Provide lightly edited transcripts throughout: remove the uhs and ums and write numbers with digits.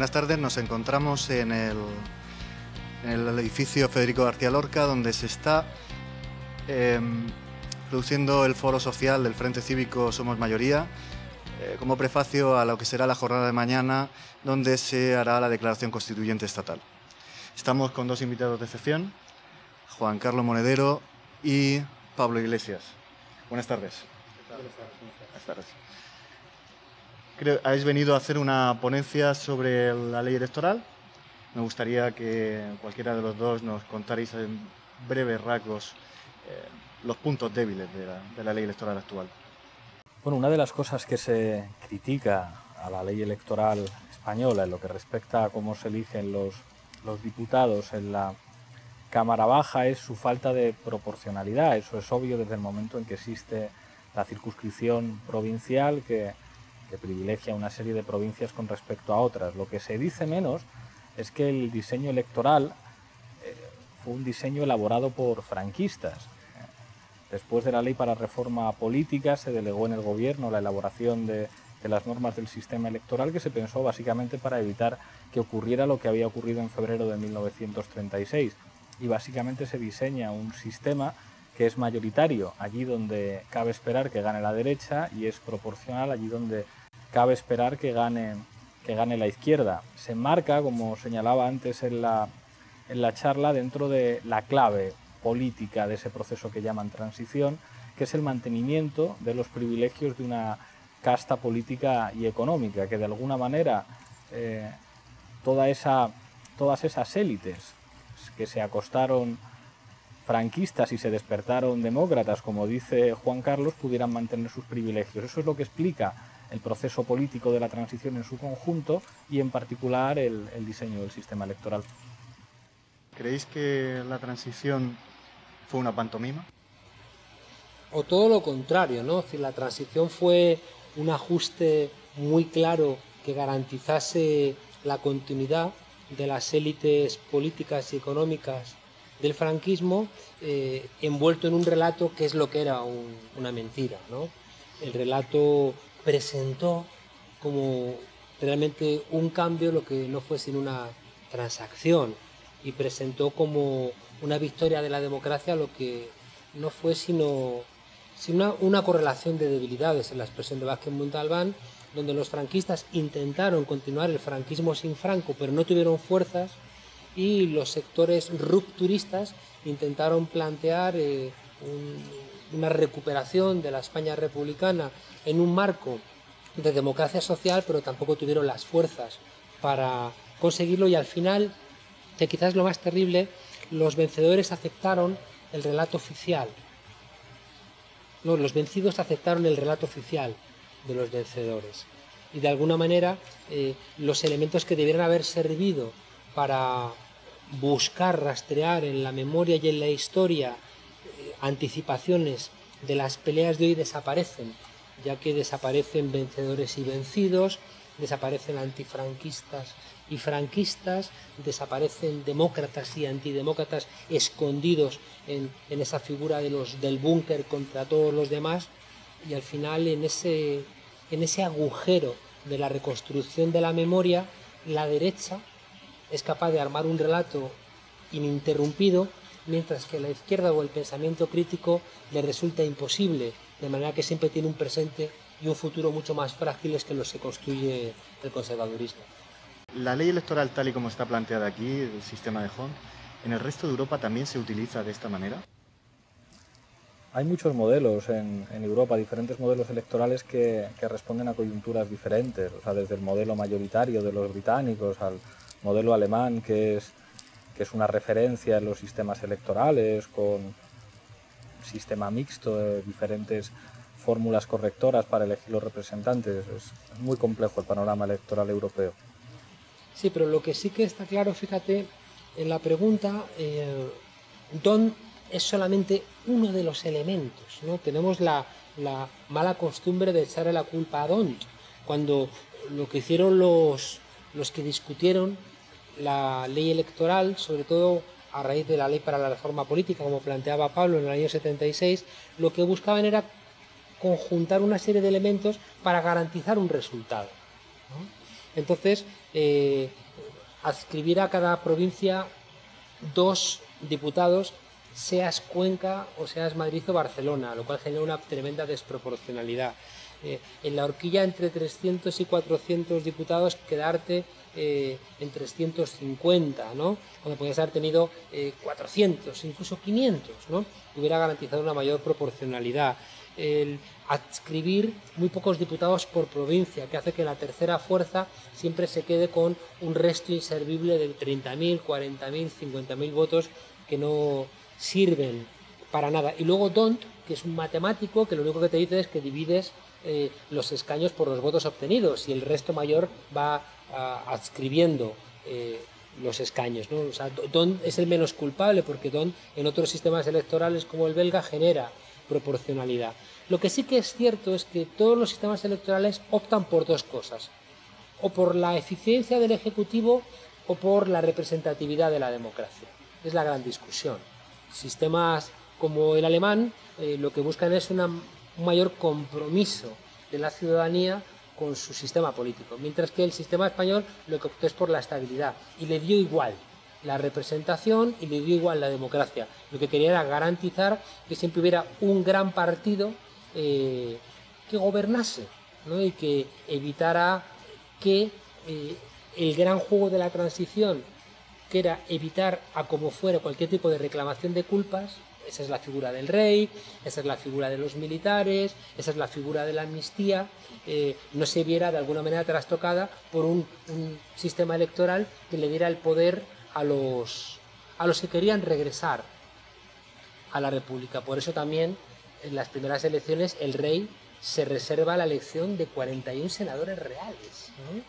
Buenas tardes, nos encontramos en el edificio Federico García Lorca, donde se está produciendo el foro social del Frente Cívico Somos Mayoría, como prefacio a lo que será la jornada de mañana, donde se hará la declaración constituyente estatal. Estamos con dos invitados de excepción, Juan Carlos Monedero y Pablo Iglesias. Buenas tardes. Buenas tardes. Habéis venido a hacer una ponencia sobre la ley electoral. Me gustaría que cualquiera de los dos nos contarais en breves rasgos los puntos débiles de la ley electoral actual. Bueno, una de las cosas que se critica a la ley electoral española en lo que respecta a cómo se eligen los diputados en la Cámara Baja es su falta de proporcionalidad. Eso es obvio desde el momento en que existe la circunscripción provincial que privilegia una serie de provincias con respecto a otras. Lo que se dice menos es que el diseño electoral fue un diseño elaborado por franquistas. Después de la ley para reforma política se delegó en el gobierno la elaboración de las normas del sistema electoral, que se pensó básicamente para evitar que ocurriera lo que había ocurrido en febrero de 1936. Y básicamente se diseña un sistema que es mayoritario allí donde cabe esperar que gane la derecha y es proporcional allí donde cabe esperar que gane la izquierda. Se enmarca, como señalaba antes en la charla, dentro de la clave política de ese proceso que llaman transición, que es el mantenimiento de los privilegios de una casta política y económica, que de alguna manera todas esas élites que se acostaron franquistas y se despertaron demócratas, como dice Juan Carlos, pudieran mantener sus privilegios. Eso es lo que explica el proceso político de la transición en su conjunto y en particular el diseño del sistema electoral. ¿Creéis que la transición fue una pantomima? O todo lo contrario, ¿no? Es decir, la transición fue un ajuste muy claro que garantizase la continuidad de las élites políticas y económicas del franquismo, envuelto en un relato que es lo que era una mentira, ¿no? El relato presentó como realmente un cambio lo que no fue sino una transacción, y presentó como una victoria de la democracia lo que no fue sino una correlación de debilidades, en la expresión de Vázquez Montalbán, donde los franquistas intentaron continuar el franquismo sin Franco, pero no tuvieron fuerzas, y los sectores rupturistas intentaron plantear una recuperación de la España republicana en un marco de democracia social, pero tampoco tuvieron las fuerzas para conseguirlo, y al final, que quizás es lo más terrible, los vencedores aceptaron el relato oficial. No, los vencidos aceptaron el relato oficial de los vencedores. Y de alguna manera los elementos que debieran haber servido para buscar, rastrear en la memoria y en la historia anticipaciones de las peleas de hoy desaparecen, ya que desaparecen vencedores y vencidos, desaparecen antifranquistas y franquistas, desaparecen demócratas y antidemócratas escondidos en esa figura del búnker contra todos los demás, y al final en ese agujero de la reconstrucción de la memoria, la derecha es capaz de armar un relato ininterrumpido, mientras que la izquierda o el pensamiento crítico le resulta imposible, de manera que siempre tiene un presente y un futuro mucho más frágiles que los que construye el conservadurismo. La ley electoral tal y como está planteada aquí, el sistema de Hond, ¿en el resto de Europa también se utiliza de esta manera? Hay muchos modelos en Europa, diferentes modelos electorales que responden a coyunturas diferentes, o sea, desde el modelo mayoritario de los británicos al modelo alemán, que es una referencia en los sistemas electorales, con sistema mixto de diferentes fórmulas correctoras para elegir los representantes. Es muy complejo el panorama electoral europeo. Sí, pero lo que sí que está claro, fíjate, en la pregunta, Don es solamente uno de los elementos, ¿no? Tenemos la mala costumbre de echarle la culpa a Don, cuando lo que hicieron los que discutieron la ley electoral, sobre todo a raíz de la ley para la reforma política, como planteaba Pablo en el año 76, lo que buscaban era conjuntar una serie de elementos para garantizar un resultado, ¿no? Entonces, adscribir a cada provincia 2 diputados, seas Cuenca o seas Madrid o Barcelona, lo cual genera una tremenda desproporcionalidad. En la horquilla entre 300 y 400 diputados quedarte en 350, ¿no? Cuando podías haber tenido 400, incluso 500, ¿no? Hubiera garantizado una mayor proporcionalidad. El adscribir muy pocos diputados por provincia, que hace que la tercera fuerza siempre se quede con un resto inservible de 30.000, 40.000, 50.000 votos que no sirven para nada. Y luego D'Hondt, que es un matemático que lo único que te dice es que divides los escaños por los votos obtenidos y el resto mayor va adscribiendo los escaños, ¿no? O sea, D'Hondt es el menos culpable porque D'Hondt en otros sistemas electorales como el belga genera proporcionalidad. Lo que sí que es cierto es que todos los sistemas electorales optan por 2 cosas, o por la eficiencia del Ejecutivo o por la representatividad de la democracia. Es la gran discusión. Sistemas como el alemán lo que buscan es un mayor compromiso de la ciudadanía con su sistema político, mientras que el sistema español lo que optó es por la estabilidad y le dio igual la representación y le dio igual la democracia. Lo que quería era garantizar que siempre hubiera un gran partido que gobernase, ¿no? Y que evitara que el gran juego de la transición, que era evitar a como fuera cualquier tipo de reclamación de culpas, esa es la figura del rey, esa es la figura de los militares, esa es la figura de la amnistía, no se viera de alguna manera trastocada por un sistema electoral que le diera el poder a los que querían regresar a la República. Por eso también en las primeras elecciones el rey se reserva la elección de 41 senadores reales, ¿no?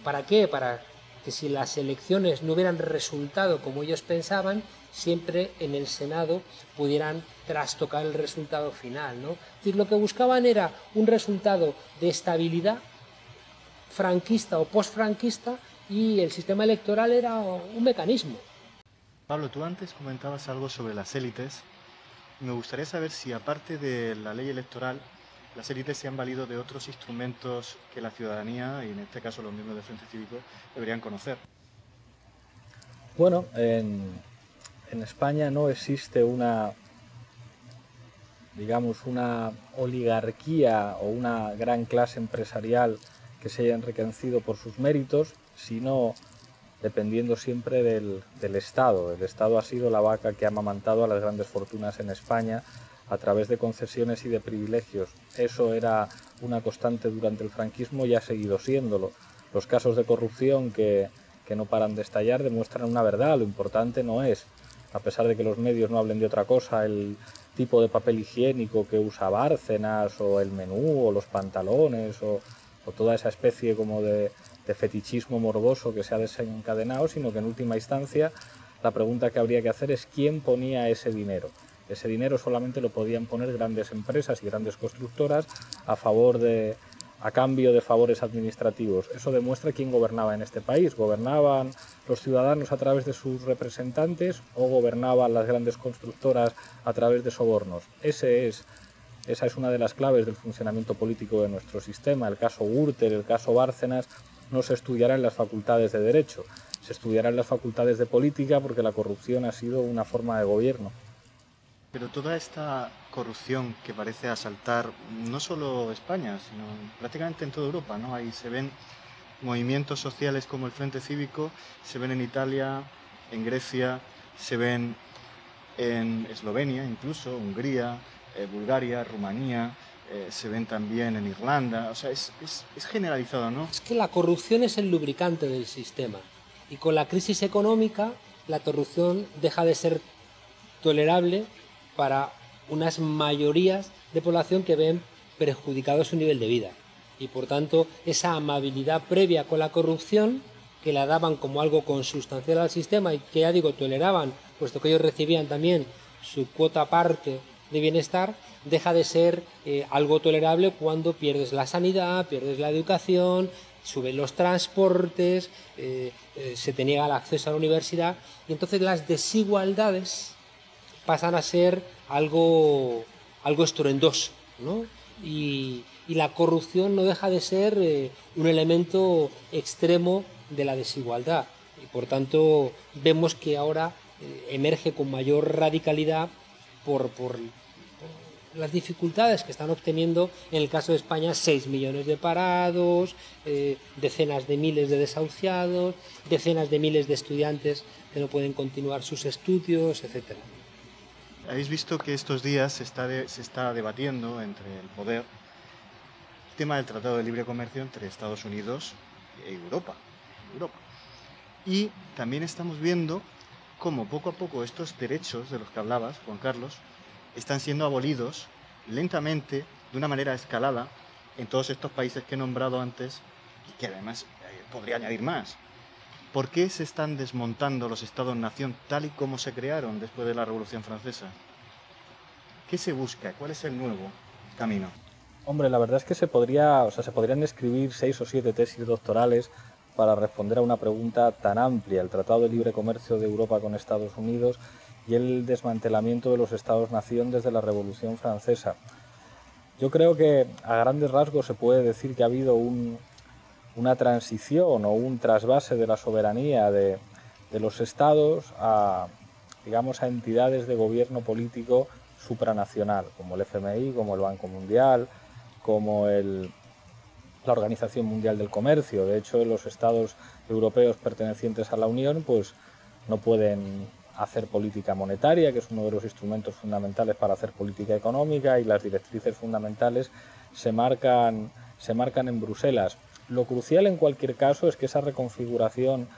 ¿Para qué? Para que si las elecciones no hubieran resultado como ellos pensaban, siempre en el Senado pudieran trastocar el resultado final, ¿no? Es decir, lo que buscaban era un resultado de estabilidad franquista o postfranquista y el sistema electoral era un mecanismo. Pablo, tú antes comentabas algo sobre las élites. Me gustaría saber si, aparte de la ley electoral, las élites se han valido de otros instrumentos que la ciudadanía, y en este caso los miembros del Frente Cívico, deberían conocer. Bueno, en España no existe una oligarquía o una gran clase empresarial que se haya enriquecido por sus méritos, sino dependiendo siempre del Estado. El Estado ha sido la vaca que ha amamantado a las grandes fortunas en España a través de concesiones y de privilegios. Eso era una constante durante el franquismo y ha seguido siéndolo. Los casos de corrupción que no paran de estallar demuestran una verdad. Lo importante no es, a pesar de que los medios no hablen de otra cosa, el tipo de papel higiénico que usa Bárcenas, o el menú, o los pantalones, o toda esa especie como de fetichismo morboso que se ha desencadenado, sino que en última instancia la pregunta que habría que hacer es quién ponía ese dinero. Ese dinero solamente lo podían poner grandes empresas y grandes constructoras a cambio de favores administrativos. Eso demuestra quién gobernaba en este país. ¿Gobernaban los ciudadanos a través de sus representantes o gobernaban las grandes constructoras a través de sobornos? Esa es una de las claves del funcionamiento político de nuestro sistema. El caso Gürtel, el caso Bárcenas, no se estudiará en las facultades de Derecho, se estudiará en las facultades de Política, porque la corrupción ha sido una forma de gobierno. Pero toda esta corrupción que parece asaltar no solo España, sino prácticamente en toda Europa, ¿no? Ahí se ven movimientos sociales como el Frente Cívico, se ven en Italia, en Grecia, se ven en Eslovenia, incluso Hungría, Bulgaria, Rumanía, se ven también en Irlanda. O sea, es generalizado, ¿no? Es que la corrupción es el lubricante del sistema y con la crisis económica la corrupción deja de ser tolerable para unas mayorías de población que ven perjudicado su nivel de vida. Y por tanto, esa amabilidad previa con la corrupción, que la daban como algo consustancial al sistema y que, ya digo, toleraban, puesto que ellos recibían también su cuota parte de bienestar, deja de ser algo tolerable cuando pierdes la sanidad, pierdes la educación, suben los transportes, se te niega el acceso a la universidad, y entonces las desigualdades pasan a ser algo estruendoso, ¿no? Y y la corrupción no deja de ser un elemento extremo de la desigualdad. Y por tanto vemos que ahora emerge con mayor radicalidad por las dificultades que están obteniendo, en el caso de España, 6 millones de parados, decenas de miles de desahuciados, decenas de miles de estudiantes que no pueden continuar sus estudios, etc. Habéis visto que estos días se está debatiendo entre el poder el tema del Tratado de Libre Comercio entre Estados Unidos y Europa. Y también estamos viendo cómo poco a poco estos derechos de los que hablabas, Juan Carlos, están siendo abolidos lentamente, de una manera escalada, en todos estos países que he nombrado antes y que además podría añadir más. ¿Por qué se están desmontando los Estados-nación tal y como se crearon después de la Revolución Francesa? ¿Qué se busca? ¿Cuál es el nuevo camino? Hombre, la verdad es que se podrían escribir 6 o 7 tesis doctorales para responder a una pregunta tan amplia, el Tratado de Libre Comercio de Europa con Estados Unidos y el desmantelamiento de los Estados-nación desde la Revolución Francesa. Yo creo que a grandes rasgos se puede decir que ha habido una transición o un trasvase de la soberanía de los estados a entidades de gobierno político supranacional, como el FMI, como el Banco Mundial, como la Organización Mundial del Comercio. De hecho, los estados europeos pertenecientes a la Unión pues no pueden hacer política monetaria, que es uno de los instrumentos fundamentales para hacer política económica, y las directrices fundamentales se marcan en Bruselas. Lo crucial en cualquier caso es que esa reconfiguración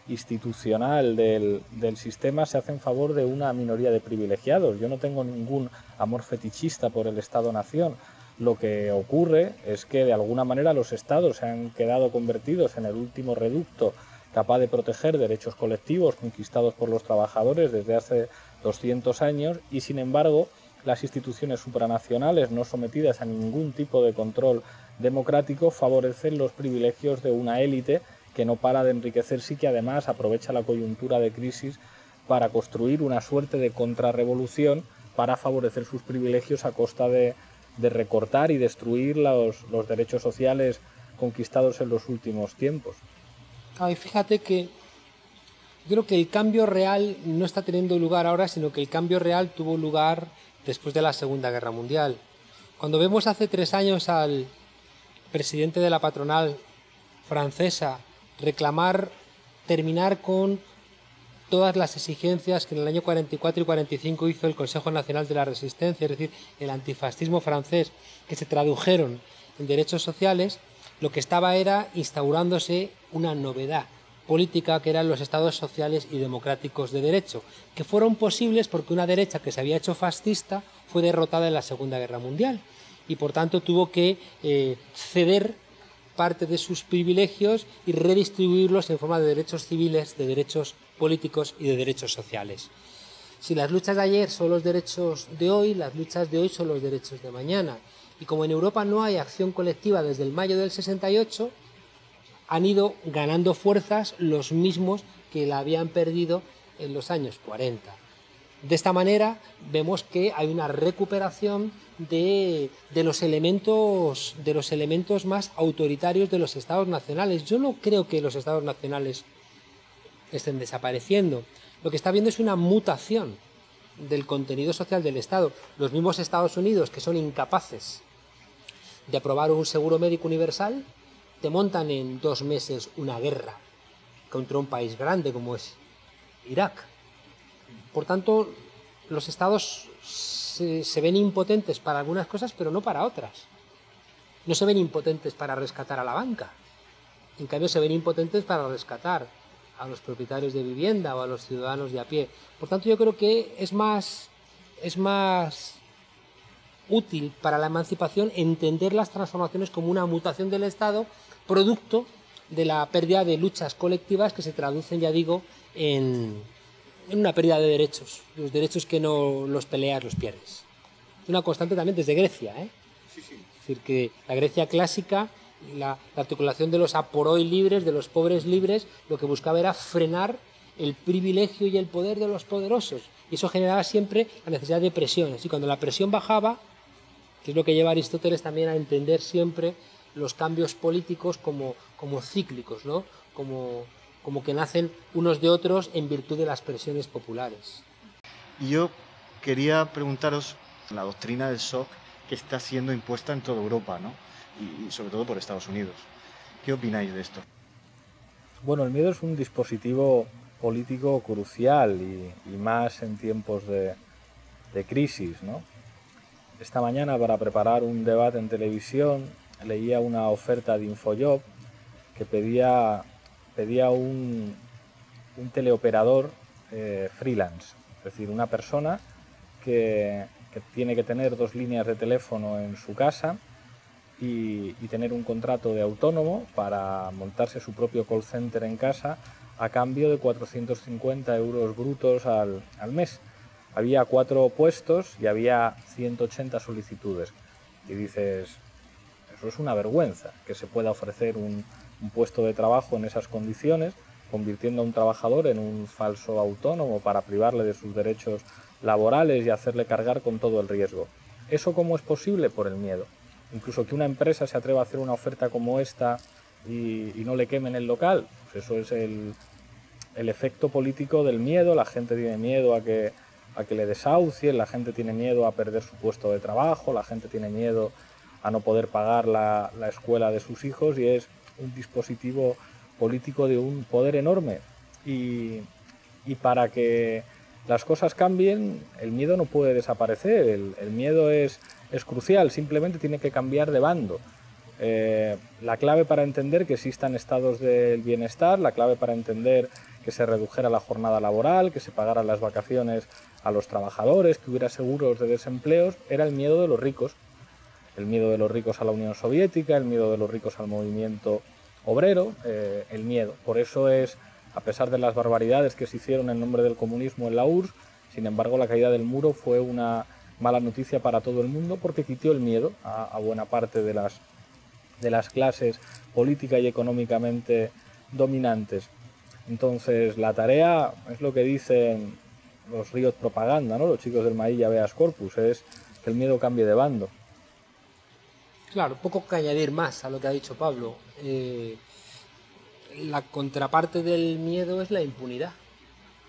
institucional del sistema se hace en favor de una minoría de privilegiados. Yo no tengo ningún amor fetichista por el Estado-nación. Lo que ocurre es que de alguna manera los estados se han quedado convertidos en el último reducto capaz de proteger derechos colectivos conquistados por los trabajadores desde hace 200 años y, sin embargo, las instituciones supranacionales, no sometidas a ningún tipo de control democrático, favorecen los privilegios de una élite que no para de enriquecerse y que además aprovecha la coyuntura de crisis para construir una suerte de contrarrevolución para favorecer sus privilegios a costa de recortar y destruir los derechos sociales conquistados en los últimos tiempos. Y fíjate que creo que el cambio real no está teniendo lugar ahora, sino que el cambio real tuvo lugar después de la Segunda Guerra Mundial. Cuando vemos hace 3 años al presidente de la patronal francesa reclamar terminar con todas las exigencias que en el año 44 y 45 hizo el Consejo Nacional de la Resistencia, es decir, el antifascismo francés, que se tradujeron en derechos sociales, lo que estaba era instaurándose una novedad política que eran los estados sociales y democráticos de derecho, que fueron posibles porque una derecha que se había hecho fascista fue derrotada en la Segunda Guerra Mundial y por tanto tuvo que ceder parte de sus privilegios y redistribuirlos en forma de derechos civiles, de derechos políticos y de derechos sociales. Si las luchas de ayer son los derechos de hoy, las luchas de hoy son los derechos de mañana. Y como en Europa no hay acción colectiva desde el mayo del 68, han ido ganando fuerzas los mismos que la habían perdido en los años 40. De esta manera vemos que hay una recuperación de los elementos más autoritarios de los estados nacionales. Yo no creo que los estados nacionales estén desapareciendo. Lo que está habiendo es una mutación del contenido social del Estado. Los mismos Estados Unidos, que son incapaces de aprobar un seguro médico universal, te montan en 2 meses una guerra contra un país grande como es Irak. Por tanto, los estados se ven impotentes para algunas cosas, pero no para otras. No se ven impotentes para rescatar a la banca. En cambio, se ven impotentes para rescatar a los propietarios de vivienda o a los ciudadanos de a pie. Por tanto, yo creo que es más útil para la emancipación entender las transformaciones como una mutación del Estado, producto de la pérdida de luchas colectivas que se traducen, ya digo, en una pérdida de derechos. Los derechos que no los peleas los pierdes. Es una constante también desde Grecia, ¿eh? Sí, sí. Es decir, que la Grecia clásica, la articulación de los aporoi libres, de los pobres libres, lo que buscaba era frenar el privilegio y el poder de los poderosos. Y eso generaba siempre la necesidad de presiones. Y cuando la presión bajaba, que es lo que lleva a Aristóteles también a entender siempre los cambios políticos como cíclicos, ¿no? Como que nacen unos de otros en virtud de las presiones populares. Y yo quería preguntaros, la doctrina del shock que está siendo impuesta en toda Europa, ¿no? Y sobre todo por Estados Unidos. ¿Qué opináis de esto? Bueno, el miedo es un dispositivo político crucial y más en tiempos de crisis, ¿no? Esta mañana, para preparar un debate en televisión, leía una oferta de Infojob que pedía un teleoperador freelance, es decir, una persona que tiene que tener 2 líneas de teléfono en su casa y tener un contrato de autónomo para montarse su propio call center en casa a cambio de 450 euros brutos al mes. Había 4 puestos y había 180 solicitudes. Y dices, eso es una vergüenza, que se pueda ofrecer un puesto de trabajo en esas condiciones, convirtiendo a un trabajador en un falso autónomo para privarle de sus derechos laborales y hacerle cargar con todo el riesgo. ¿Eso cómo es posible? Por el miedo. Incluso que una empresa se atreva a hacer una oferta como esta y no le quemen el local, pues eso es el efecto político del miedo. La gente tiene miedo a que le desahucien, la gente tiene miedo a perder su puesto de trabajo, la gente tiene miedo a no poder pagar la escuela de sus hijos, y es un dispositivo político de un poder enorme. Y para que las cosas cambien, el miedo no puede desaparecer, el miedo es crucial, simplemente tiene que cambiar de bando. La clave para entender que existan estados del bienestar, la clave para entender que se redujera la jornada laboral, que se pagaran las vacaciones a los trabajadores, que hubiera seguros de desempleos, era el miedo de los ricos. El miedo de los ricos a la Unión Soviética, el miedo de los ricos al movimiento obrero, el miedo. Por eso es, a pesar de las barbaridades que se hicieron en nombre del comunismo en la URSS, sin embargo la caída del muro fue una mala noticia para todo el mundo porque quitó el miedo a buena parte de las clases política y económicamente dominantes. Entonces la tarea es lo que dicen los ríos propaganda, ¿no? Los chicos del maíz y habeas corpus, es que el miedo cambie de bando. Claro, poco que añadir más a lo que ha dicho Pablo. La contraparte del miedo es la impunidad.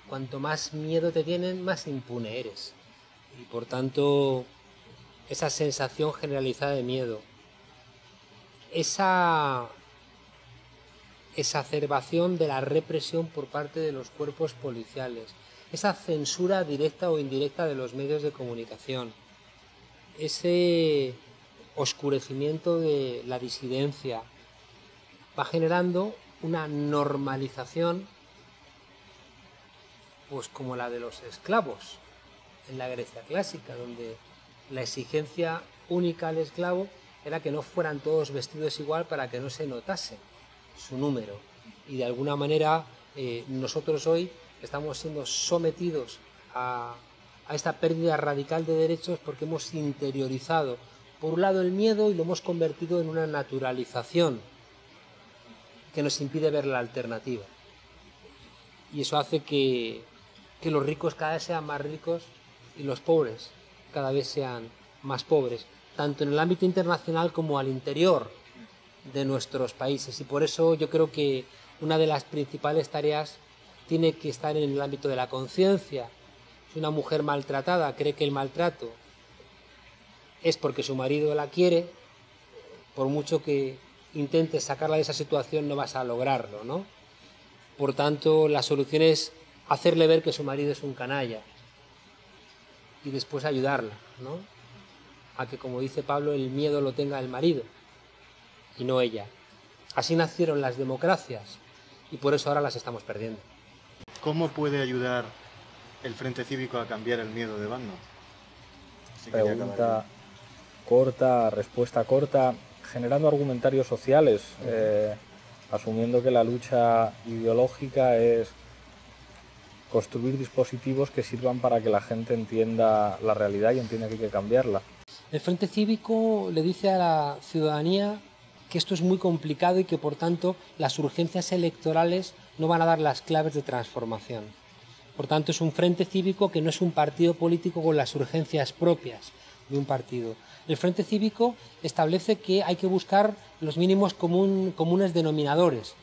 Cuanto más miedo te tienen, más impune eres. Y por tanto, esa sensación generalizada de miedo, esa exacerbación de la represión por parte de los cuerpos policiales, esa censura directa o indirecta de los medios de comunicación, ese oscurecimiento de la disidencia, va generando una normalización, pues como la de los esclavos en la Grecia clásica, donde la exigencia única al esclavo era que no fueran todos vestidos igual para que no se notase su número. Y de alguna manera nosotros hoy estamos siendo sometidos a esta pérdida radical de derechos porque hemos interiorizado por un lado el miedo y lo hemos convertido en una naturalización que nos impide ver la alternativa. Y eso hace que los ricos cada vez sean más ricos y los pobres cada vez sean más pobres, tanto en el ámbito internacional como al interior de nuestros países. Y por eso yo creo que una de las principales tareas tiene que estar en el ámbito de la conciencia. Si una mujer maltratada cree que el maltrato es porque su marido la quiere, por mucho que intentes sacarla de esa situación no vas a lograrlo, ¿no? Por tanto, la solución es hacerle ver que su marido es un canalla y después ayudarla, ¿no? A que, como dice Pablo, el miedo lo tenga el marido y no ella. Así nacieron las democracias y por eso ahora las estamos perdiendo. ¿Cómo puede ayudar el Frente Cívico a cambiar el miedo de bando? Pregunta corta, respuesta corta, generando argumentarios sociales, asumiendo que la lucha ideológica es construir dispositivos que sirvan para que la gente entienda la realidad y entienda que hay que cambiarla. El Frente Cívico le dice a la ciudadanía que esto es muy complicado y que por tanto las urgencias electorales no van a dar las claves de transformación. Por tanto es un Frente Cívico que no es un partido político con las urgencias propias, de un partido. El Frente Cívico establece que hay que buscar los mínimos comunes denominadores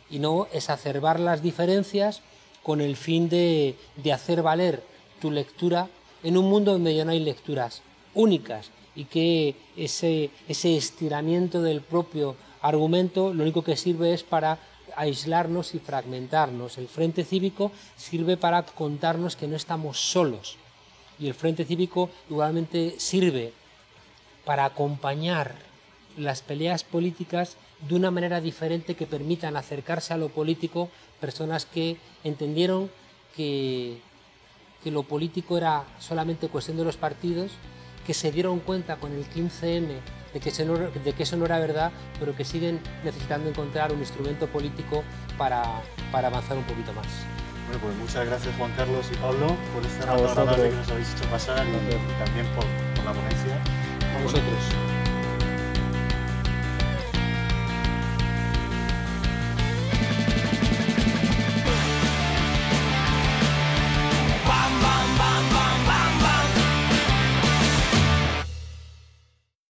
y no exacerbar las diferencias con el fin de hacer valer tu lectura en un mundo donde ya no hay lecturas únicas y que ese estiramiento del propio argumento lo único que sirve es para aislarnos y fragmentarnos. El Frente Cívico sirve para contarnos que no estamos solos y el Frente Cívico igualmente sirve para acompañar las peleas políticas de una manera diferente que permitan acercarse a lo político personas que entendieron que lo político era solamente cuestión de los partidos, que se dieron cuenta con el 15M de que eso no era verdad, pero que siguen necesitando encontrar un instrumento político para avanzar un poquito más. Bueno, pues muchas gracias Juan Carlos y Pablo por este A rato vosotros. agradable que nos habéis hecho pasar y también por la ponencia. A vosotros.